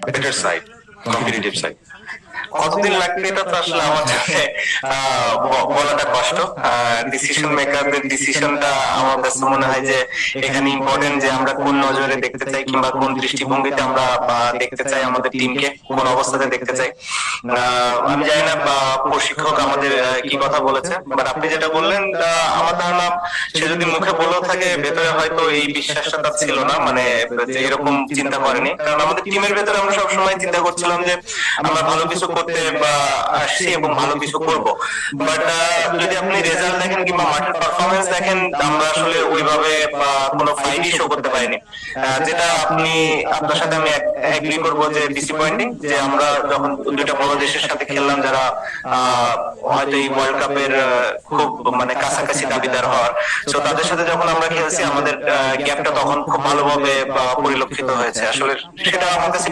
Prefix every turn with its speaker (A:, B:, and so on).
A: Better side, competitive side. কতদিন লাগবে এটা তো আসলে আমার কাছে বলাটা কষ্ট। ডিসিশন মেকারদের ডিসিশনটা আমার কাছে মনে হয় যে এখানে ইম্পর্টেন্ট, যে আমরা কোন নজরে দেখতে চাই কিংবা কোন দৃষ্টিভঙ্গিতে আমরা দেখতে চাই আমাদের টিমকে, কোন অবস্থাতে দেখতে চাই। আমি জানি না প্রশিক্ষক আমাদের কি কথা বলেছে, বাট আপনি যেটা বললেন আমার ধারণা সে যদি মুখে বলেও থাকে, ভেতরে হয়তো এই বিশ্বাসটা তার ছিল না, মানে যে এরকম চিন্তা করেনি। কারণ আমাদের টিমের ভেতরে আমরা সবসময় চিন্তা করছিলাম যে আমরা ভালো কিছু করতে বা আসছি এবং ভালো কিছু করব। বাট যদি আপনি রেজাল্ট দেখেন কিংবা মাঠের পারফরমেন্স দেখেন, আমরা আসলে ওইভাবে কোনো ফাইটই শো করতে পারিনি। যেটা আপনার সাথে আমি এগ্রি করবো যে ডিসঅ্যাপয়েন্টিং, যে আমরা যখন দুইটা বড় দেশের সাথে খেললাম যারা হয়তো এই ওয়ার্ল্ড কাপের খুব মানে কাছাকাছি দাবিদার হওয়ার, তো তাদের সাথে যখন আমরা খেলছি আমাদের গ্যাপটা তখন খুব ভালোভাবে পরিলক্ষিত হয়েছে। আসলে সেটা আমার কাছে